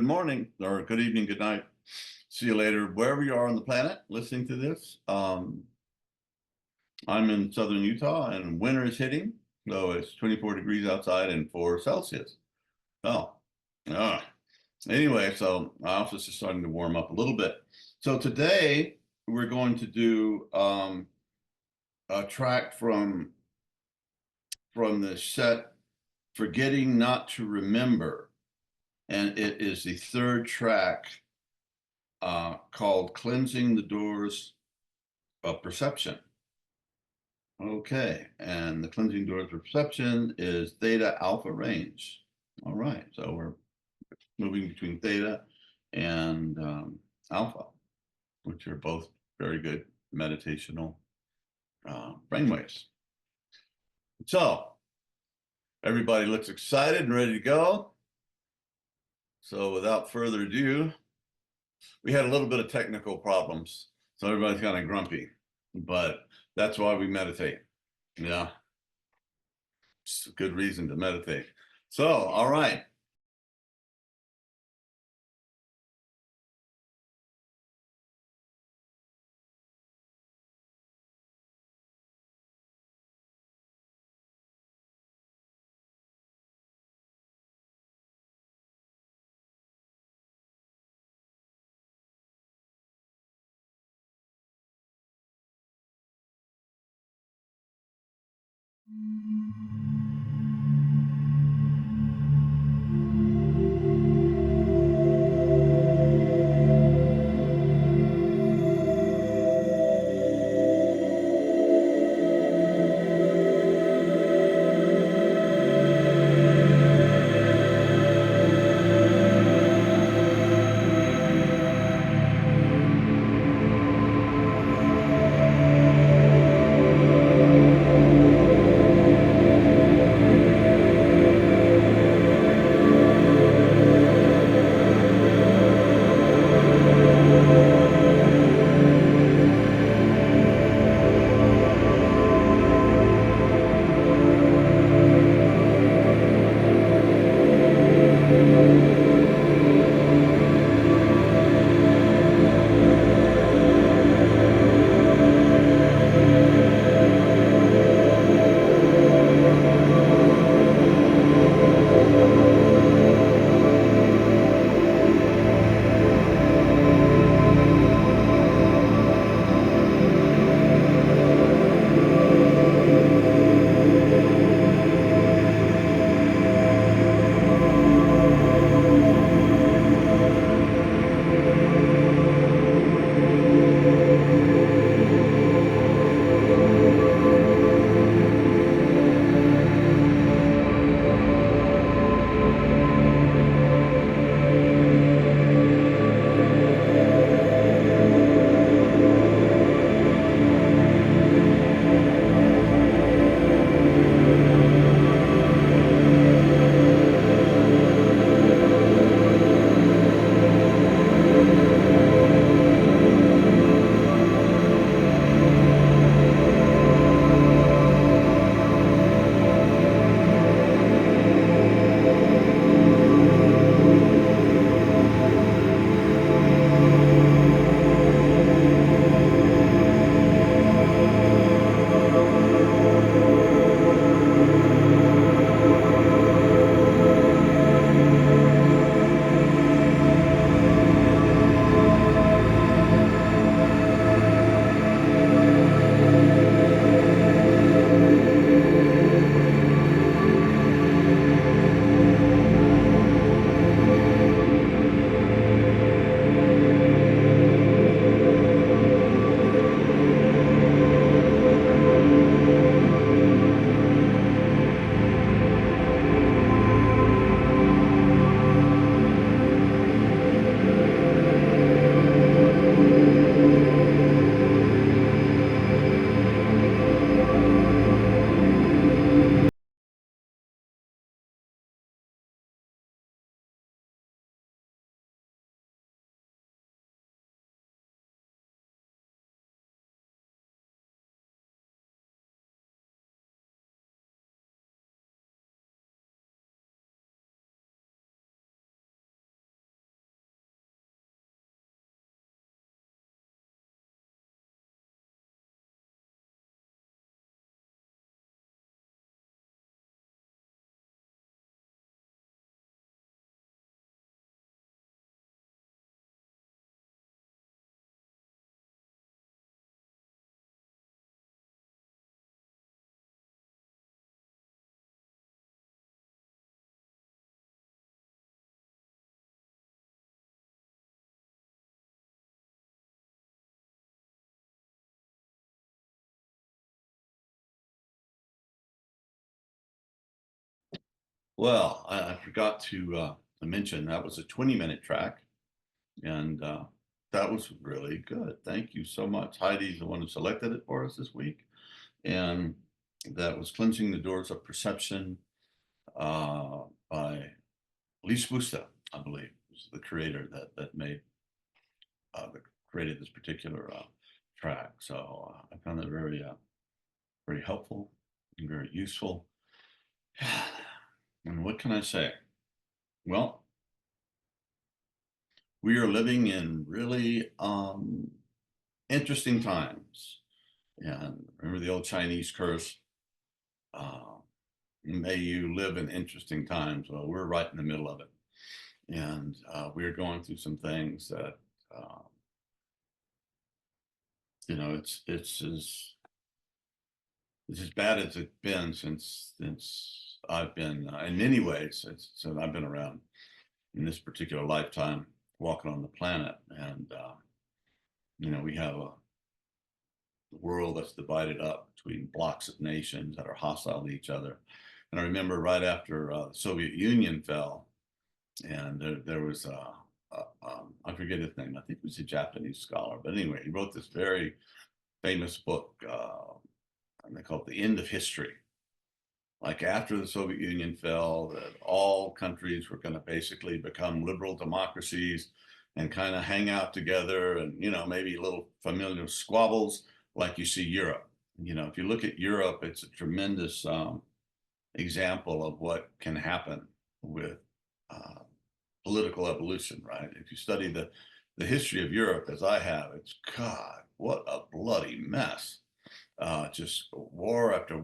morning, or good evening, good night. See you later, wherever you are on the planet listening to this. I'm in southern Utah and winter is hitting. So it's 24 degrees outside and 4 Celsius. Oh, anyway, so my office is starting to warm up a little bit. So today we're going to do a track from the set Forgetting Not to Remember. And it is the third track called Cleansing the Doors of Perception. Okay, and the Cleansing Doors of Perception is Theta Alpha range. All right, so we're moving between Theta and Alpha, which are both very good meditational brainwaves. So everybody looks excited and ready to go. So without further ado, we had a little bit of technical problems. So everybody's kind of grumpy, but that's why we meditate. Yeah. It's a good reason to meditate. So, all right. Well, I forgot to mention that was a 20-minute track, and that was really good. Thank you so much. Heidi's the one who selected it for us this week, and that was Cleansing the Doors of Perception by Leigh Spusta, I believe, was the creator that created this particular track. So I found it very helpful and very useful. And what can I say? Well, we are living in really interesting times. And remember the old Chinese curse, uh, may you live in interesting times. Well, we're right in the middle of it. And we're going through some things that, uh, it's as bad as it's been since I've been, in many ways, since I've been around in this particular lifetime, walking on the planet. And, we have a world that's divided up between blocks of nations that are hostile to each other. And I remember right after the Soviet Union fell, and there was I forget his name. I think it was a Japanese scholar, but anyway, he wrote this very famous book, and they call it "The End of History." Like after the Soviet Union fell, that all countries were going to basically become liberal democracies and kind of hang out together, and maybe little familiar squabbles like you see Europe. If you look at Europe, it's a tremendous example of what can happen with uh, political evolution, right? If you study the history of Europe, as I have, it's God, what a bloody mess. Just war after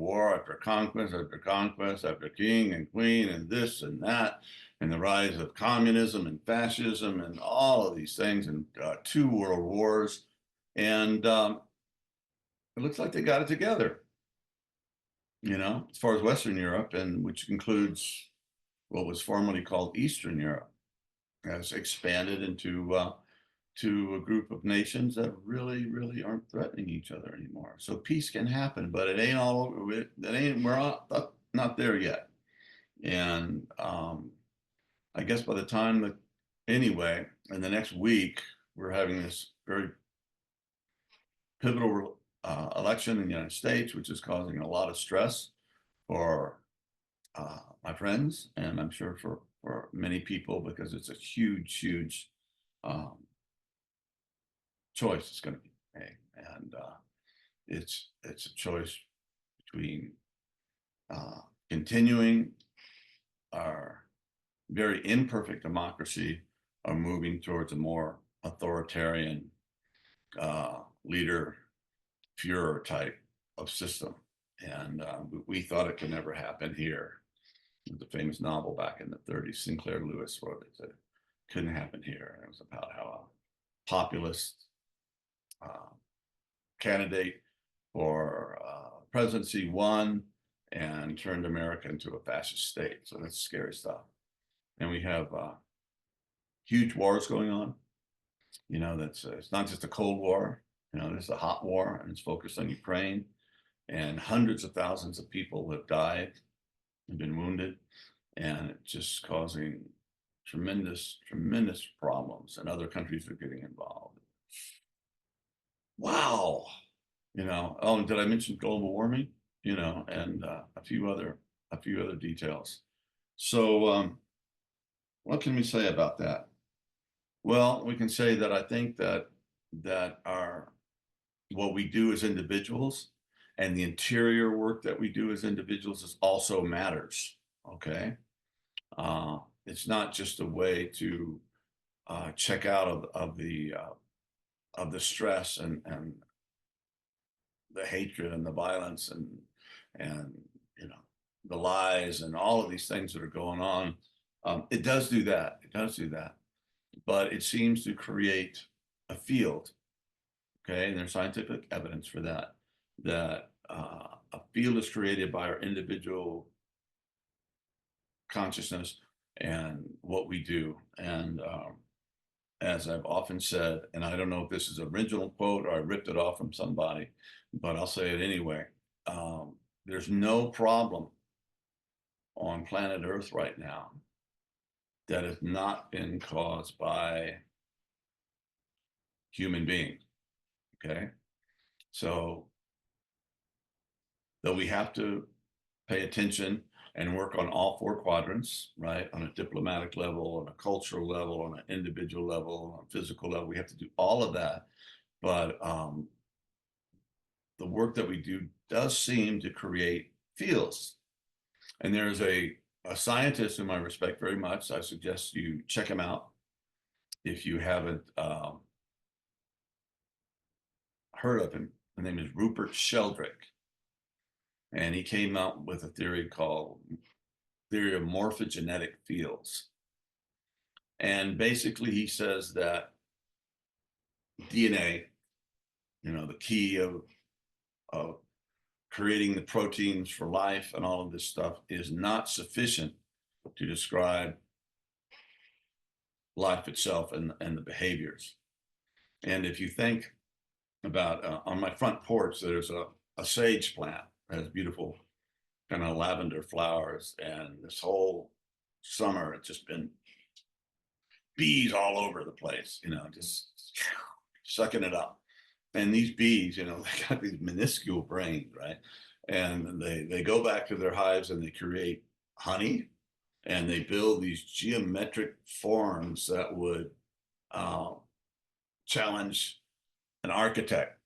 conquest after king and queen and this and that, and the rise of communism and fascism and all of these things, and two world wars. And it looks like they got it together, as far as Western Europe, and which includes what was formerly called Eastern Europe, has expanded to a group of nations that really, really aren't threatening each other anymore. So peace can happen, but it ain't all over. We're not there yet. And I guess by the time that, anyway, in the next week, we're having this very pivotal election in the United States, which is causing a lot of stress for my friends, and I'm sure for many people, because it's a huge um, choice it's going to be made, and it's a choice between continuing our very imperfect democracy or moving towards a more authoritarian leader Führer type of system. And we thought it could never happen here. The famous novel back in the 30s, Sinclair Lewis wrote it, said it couldn't happen here. And it was about how a populist candidate for presidency won and turned America into a fascist state. So that's scary stuff. And we have huge wars going on. That's it's not just a Cold War. This is a hot war, and it's focused on Ukraine. And hundreds of thousands of people have died and been wounded, and it's just causing tremendous problems, and other countries are getting involved. Wow. Oh, and did I mention global warming? And a few other details. So what can we say about that? Well, we can say that I think that our what we do as individuals and the interior work that we do as individuals is also matters. Okay. It's not just a way to check out of the stress and the hatred and the violence and the lies and all of these things that are going on. It does do that. It does do that. But it seems to create a field. Okay, and there's scientific evidence for that. That a field is created by our individual consciousness and what we do. And as I've often said, and I don't know if this is an original quote or I ripped it off from somebody, but I'll say it anyway. There's no problem on planet Earth right now that has not been caused by human beings. Okay. So, though we have to pay attention and work on all four quadrants, right? On a diplomatic level, on a cultural level, on an individual level, on a physical level, we have to do all of that. But the work that we do does seem to create fields. And there's a scientist whom I respect very much. I suggest you check him out if you haven't heard of him. His name is Rupert Sheldrake. And he came out with a theory called theory of morphogenetic fields. And basically he says that DNA, the key of creating the proteins for life and all of this stuff is not sufficient to describe life itself and the behaviors. And if you think about on my front porch, there's a sage plant that has beautiful kind of lavender flowers, and this whole summer it's just been bees all over the place, just sucking it up. And these bees, they got these minuscule brains, right? And they go back to their hives and they create honey, and they build these geometric forms that would challenge an architect,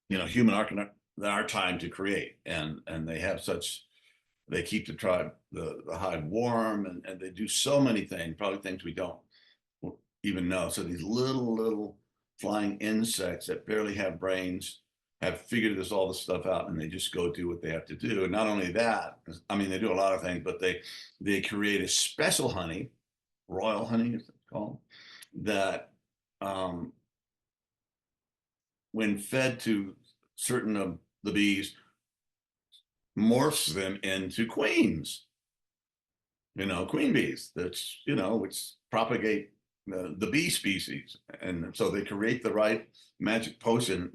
human architect, our time to create. And they keep the tribe, the hive warm, and they do so many things, probably things we don't even know. So these little flying insects that barely have brains have figured all this stuff out, and they just go do what they have to do. And not only that, I mean, they do a lot of things, but they create a special honey, royal honey is it called, that when fed to certain of the bees, morphs them into queens, queen bees, which propagate the bee species. And so they create the right magic potion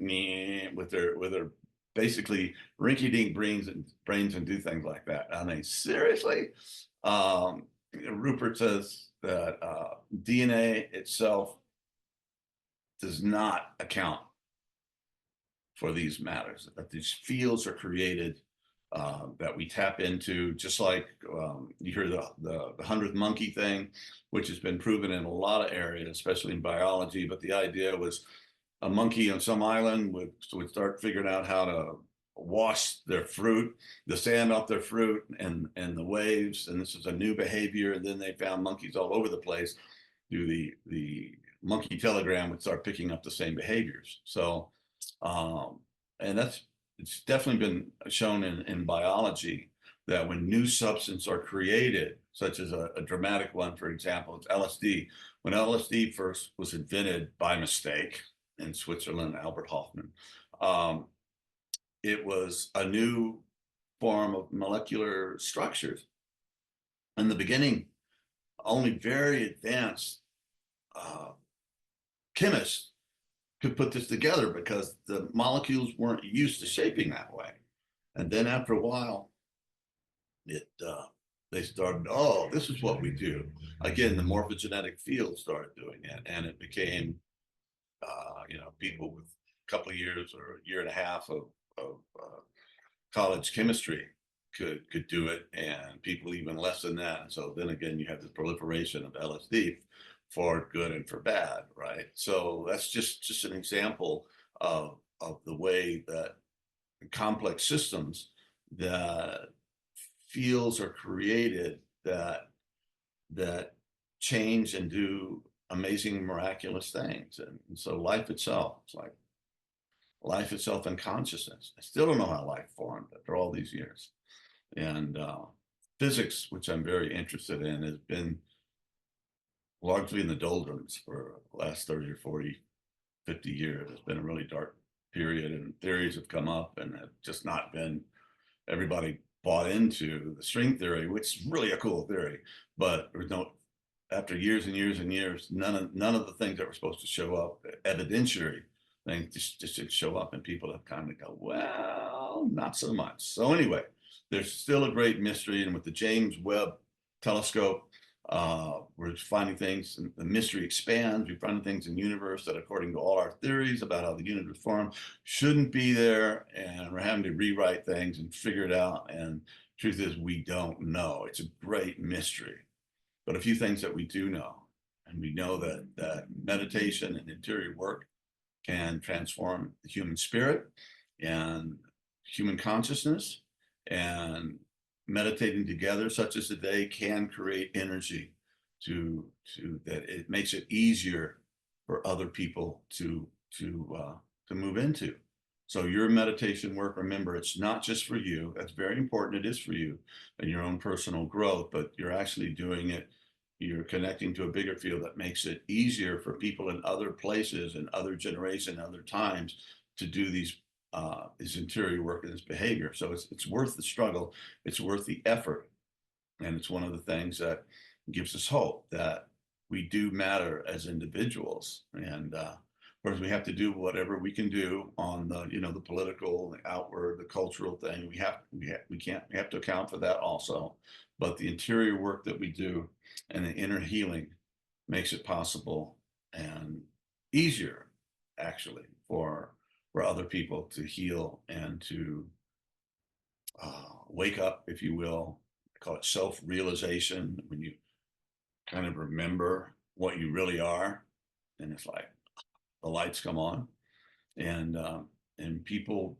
with their basically rinky-dink brains and do things like that. I mean, seriously, Rupert says that DNA itself does not account for these matters, that these fields are created, that we tap into, just like you hear the 100th monkey thing, which has been proven in a lot of areas, especially in biology. But the idea was a monkey on some island would start figuring out how to wash their fruit, the sand off their fruit, and the waves. And this is a new behavior. And then they found monkeys all over the place. Through the monkey telegram would start picking up the same behaviors. So, and it's definitely been shown in biology that when new substances are created, such as a dramatic one, for example, it's LSD. When LSD first was invented by mistake in Switzerland, Albert Hofmann, it was a new form of molecular structures. In the beginning, only very advanced chemists could put this together because the molecules weren't used to shaping that way. And then after a while, they started, oh, this is what we do. Again, the morphogenetic field started doing it, and it became, people with a couple of years or a year and a half of college chemistry could do it, and people even less than that. And so then again, you have the proliferation of LSD for good and for bad, right? So that's just an example of the way that complex systems, that fields are created that change and do amazing, miraculous things. And so life itself, it's like life itself and consciousness. I still don't know how life formed after all these years. And physics, which I'm very interested in, has been largely in the doldrums for the last 30 or 40, 50 years. It's been a really dark period, and theories have come up and have just not been, everybody bought into the string theory, which is really a cool theory, but there's no, after years and years and years, none of the things that were supposed to show up, evidentiary things, just didn't show up, and people have kind of go, well, not so much. So anyway, there's still a great mystery. And with the James Webb telescope, we're finding things, and the mystery expands. We're finding things in the universe that, according to all our theories about how the universe formed, shouldn't be there. And we're having to rewrite things and figure it out. And truth is, we don't know. It's a great mystery. But a few things that we do know, and we know that meditation and interior work can transform the human spirit and human consciousness, and meditating together, such as today, can create energy to that it makes it easier for other people to move into. So your meditation work, remember, it's not just for you. That's very important. It is for you and your own personal growth, but you're actually doing it. You're connecting to a bigger field that makes it easier for people in other places and other generations, other times, to do these interior work and this behavior. So it's worth the struggle. It's worth the effort. And it's one of the things that gives us hope that we do matter as individuals. And of course, we have to do whatever we can do on the, the political, the outward, the cultural thing. We have to account for that also. But the interior work that we do and the inner healing makes it possible and easier, actually, for other people to heal and to wake up, if you will. I call it self-realization, when you kind of remember what you really are, and it's like the lights come on, and people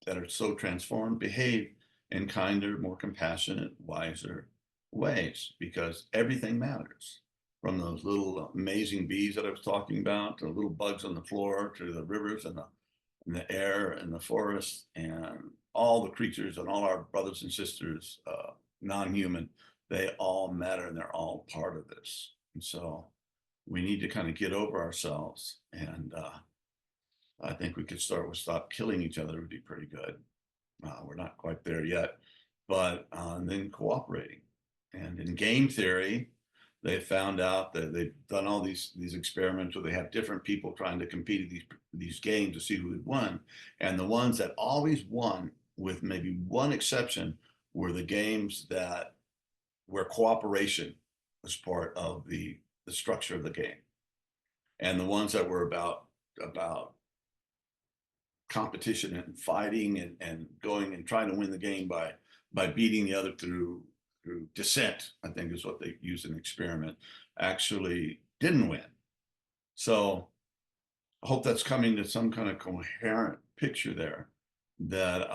that are so transformed behave in kinder, more compassionate, wiser ways, because everything matters. From those little amazing bees that I was talking about, to the little bugs on the floor, to the rivers and the air and the forest, and all the creatures and all our brothers and sisters, non-human, they all matter and they're all part of this. And so we need to kind of get over ourselves. And I think we could start with stop killing each other would be pretty good. We're not quite there yet, but then cooperating. And in game theory, they found out that they've done all these experiments where they have different people trying to compete at these games to see who had won. And the ones that always won, with maybe one exception, were the games where cooperation was part of the structure of the game. And the ones that were about competition and fighting and going and trying to win the game by beating the other through dissent, I think is what they used in the experiment, actually didn't win. So I hope that's coming to some kind of coherent picture there, that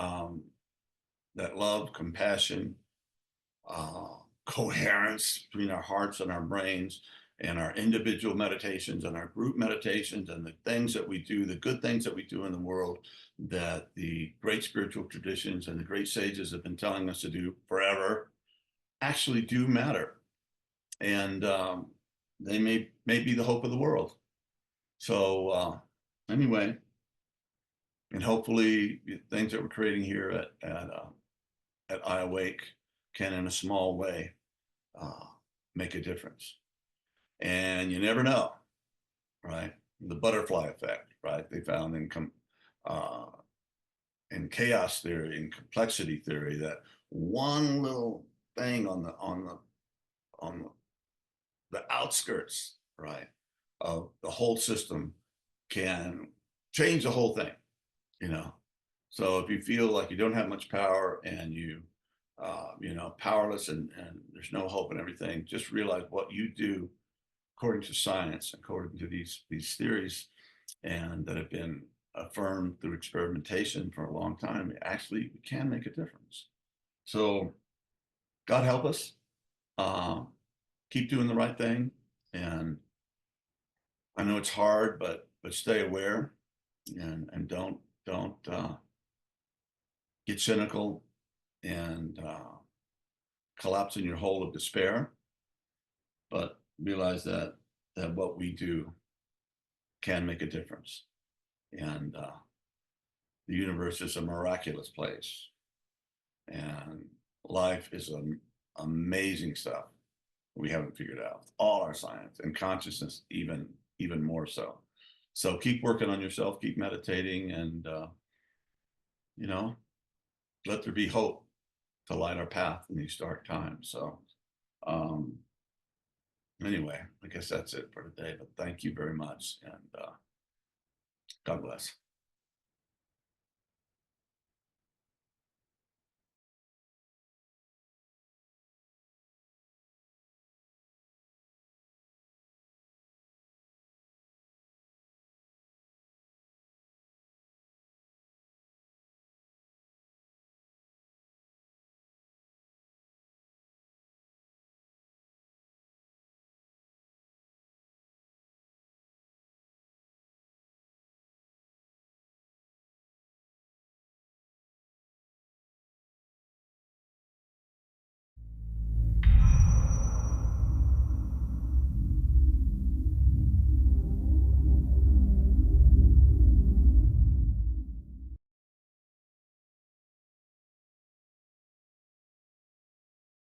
that love, compassion, coherence between our hearts and our brains, and our individual meditations and our group meditations, and the things that we do, the good things that we do in the world, that the great spiritual traditions and the great sages have been telling us to do forever, actually do matter. And they may be the hope of the world. So anyway, and hopefully things that we're creating here at WeAwake can, in a small way, make a difference. And you never know, right? The butterfly effect, right? They found in chaos theory and complexity theory that one little thing on the outskirts, right, of the whole system can change the whole thing, So if you feel like you don't have much power and powerless and there's no hope and everything, just realize what you do, according to science, according to these theories, and that have been affirmed through experimentation for a long time, actually can make a difference. So God help us. Keep doing the right thing. And I know it's hard, but stay aware, and don't get cynical and collapse in your hole of despair, but realize that what we do can make a difference. And the universe is a miraculous place, and life is amazing stuff we haven't figured out. All our science and consciousness, even more so. So keep working on yourself, keep meditating, and let there be hope to light our path in these dark times. So anyway, I guess that's it for today, but thank you very much, and God bless.